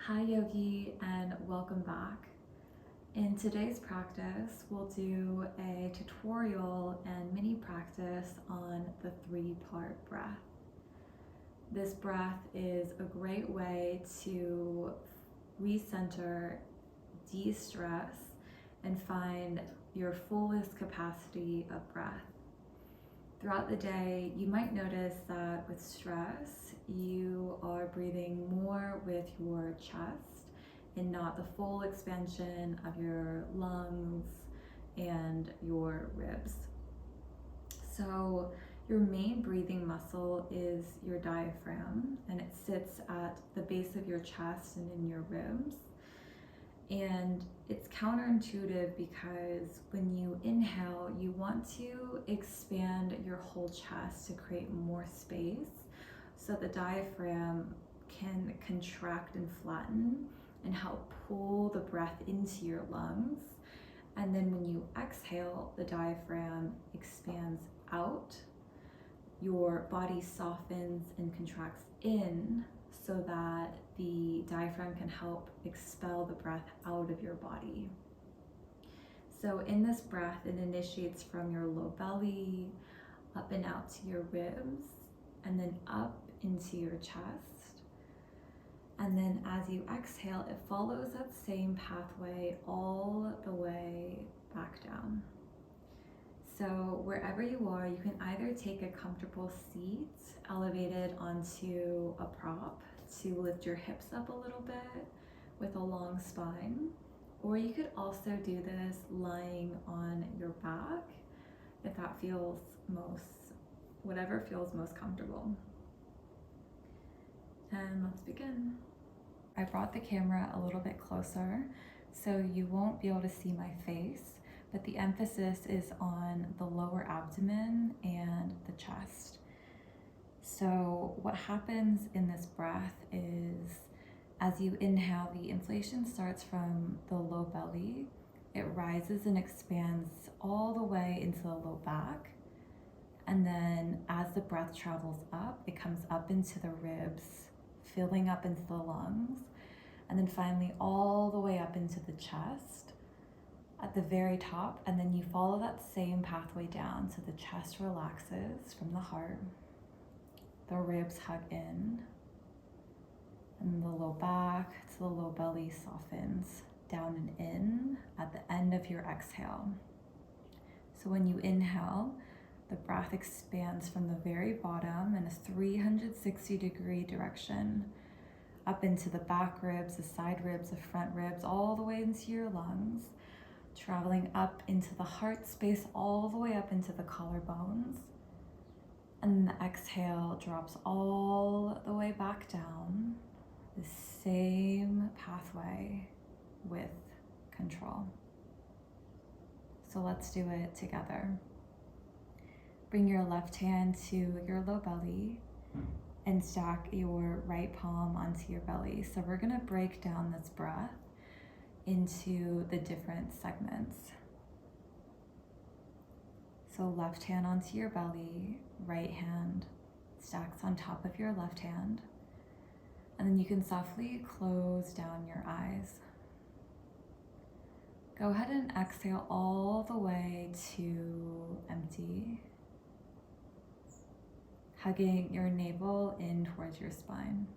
Hi yogi, and welcome back. In today's practice, we'll do a tutorial and mini practice on the 3-part breath. This breath is a great way to recenter, de-stress, and find your fullest capacity of breath. Throughout the day, you might notice that with stress, you are breathing more with your chest and not the full expansion of your lungs and your ribs. So your main breathing muscle is your diaphragm, and it sits at the base of your chest and in your ribs. And it's counterintuitive because when you inhale, you want to expand your whole chest to create more space so the diaphragm can contract and flatten and help pull the breath into your lungs. And then when you exhale, the diaphragm expands out, your body softens and contracts in so that the diaphragm can help expel the breath out of your body. So in this breath, it initiates from your low belly, up and out to your ribs, and then up into your chest. And then as you exhale, it follows that same pathway all the way back down. So wherever you are, you can either take a comfortable seat elevated onto a prop to lift your hips up a little bit with a long spine, or you could also do this lying on your back if that feels whatever feels most comfortable. And let's begin. I brought the camera a little bit closer so you won't be able to see my face, but the emphasis is on the lower abdomen and the chest. So what happens in this breath is as you inhale, the inflation starts from the low belly. It rises and expands all the way into the low back. And then as the breath travels up, it comes up into the ribs, filling up into the lungs, and then finally all the way up into the chest at the very top. And then you follow that same pathway down so the chest relaxes from the heart. The ribs hug in, and the low back to the low belly softens down and in at the end of your exhale. So when you inhale, the breath expands from the very bottom in a 360-degree direction up into the back ribs, the side ribs, the front ribs, all the way into your lungs, traveling up into the heart space, all the way up into the collarbones. And the exhale drops all the way back down, the same pathway with control. So let's do it together. Bring your left hand to your low belly and stack your right palm onto your belly. So we're gonna break down this breath into the different segments. So left hand onto your belly, right hand stacks on top of your left hand, and then you can softly close down your eyes. Go ahead and exhale all the way to empty, hugging your navel in towards your spine.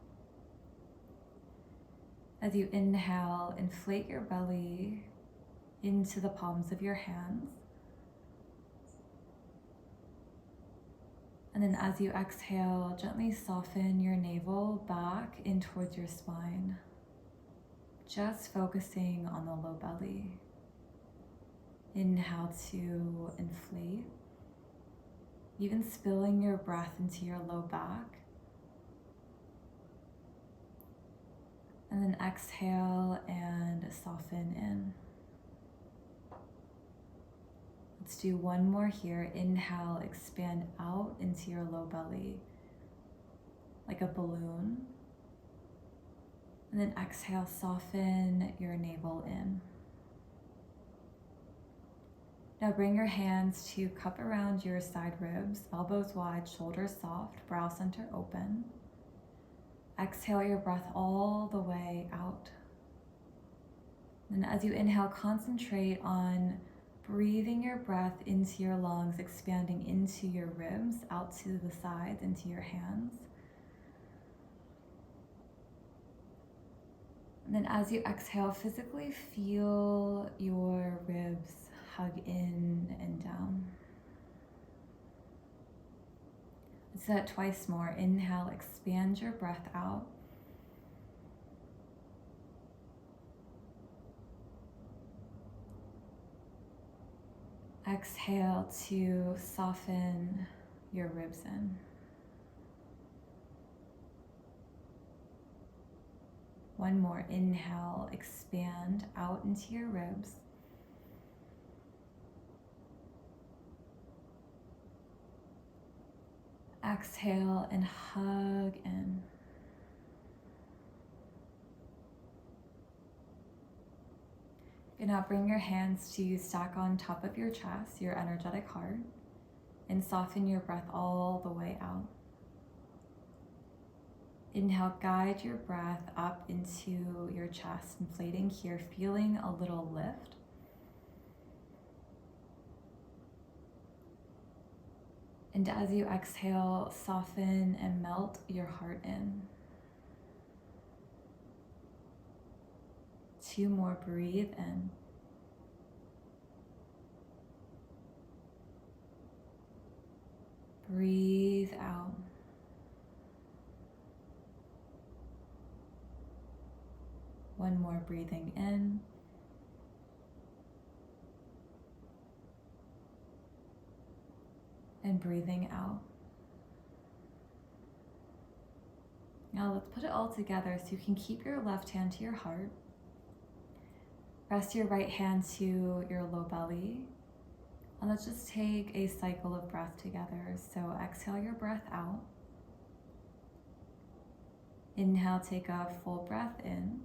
As you inhale, inflate your belly into the palms of your hands. And then as you exhale, gently soften your navel back in towards your spine, just focusing on the low belly. Inhale to inflate, even spilling your breath into your low back. And then exhale and soften in. Let's do one more here. Inhale, expand out into your low belly like a balloon. And then exhale, soften your navel in. Now bring your hands to cup around your side ribs, elbows wide, shoulders soft, brow center open. Exhale your breath all the way out. And as you inhale, concentrate on breathing your breath into your lungs, expanding into your ribs, out to the sides, into your hands. And then as you exhale, physically feel your ribs hug in and down. Let's do that twice more. Inhale, expand your breath out. Exhale to soften your ribs in. One more. Inhale, expand out into your ribs. Exhale and hug in. And now bring your hands to stack on top of your chest, your energetic heart, and soften your breath all the way out. Inhale, guide your breath up into your chest, inflating here, feeling a little lift. And as you exhale, soften and melt your heart in. 2 more, breathe in. Breathe out. One more, breathing in. And breathing out. Now let's put it all together so you can keep your left hand to your heart. Rest your right hand to your low belly. And let's just take a cycle of breath together. So exhale your breath out. Inhale, take a full breath in.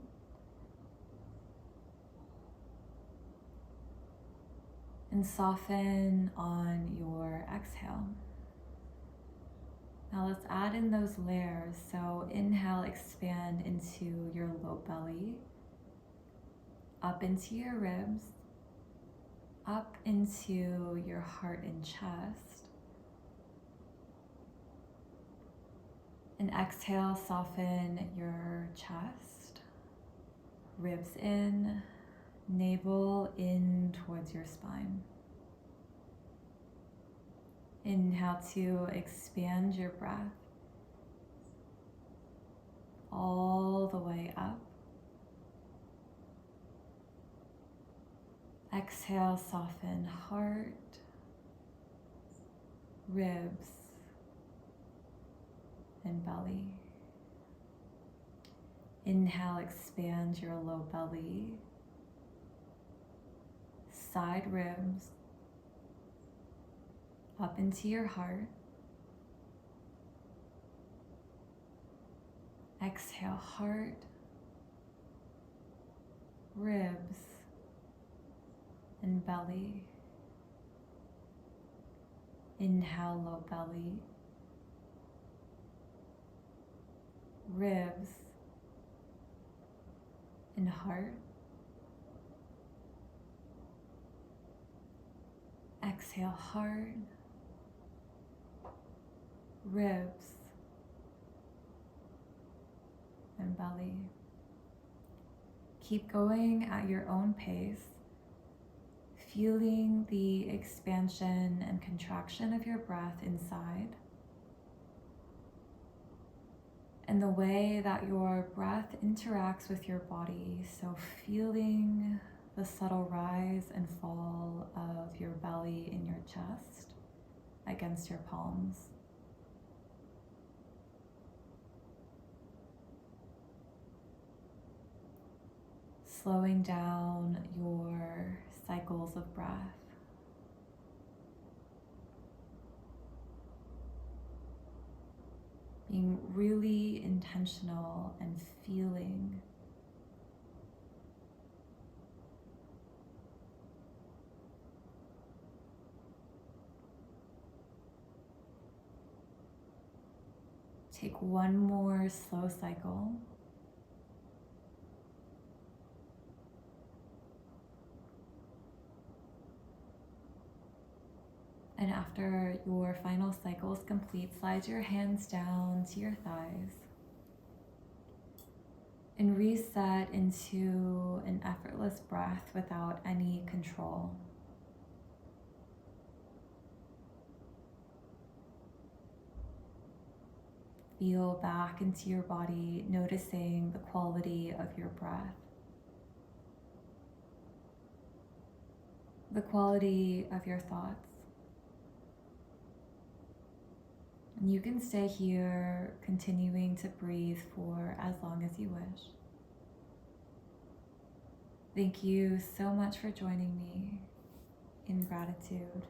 And soften on your exhale. Now let's add in those layers. So inhale, expand into your low belly, up into your ribs, up into your heart and chest. And exhale, soften your chest, ribs in, navel in towards your spine. Inhale to expand your breath all the way up. Exhale, soften heart, ribs, and belly. Inhale, expand your low belly, side ribs, up into your heart. Exhale, heart, ribs, and belly. Inhale, low belly, ribs, and heart. Exhale, heart, ribs, and belly. Keep going at your own pace, feeling the expansion and contraction of your breath inside, and the way that your breath interacts with your body. So feeling the subtle rise and fall of your belly in your chest against your palms. Slowing down your cycles of breath. Being really intentional and feeling. Take one more slow cycle. after your final cycle is complete, slide your hands down to your thighs and reset into an effortless breath without any control. Feel back into your body, noticing the quality of your breath, the quality of your thoughts. And you can stay here, continuing to breathe for as long as you wish. Thank you so much for joining me. In gratitude.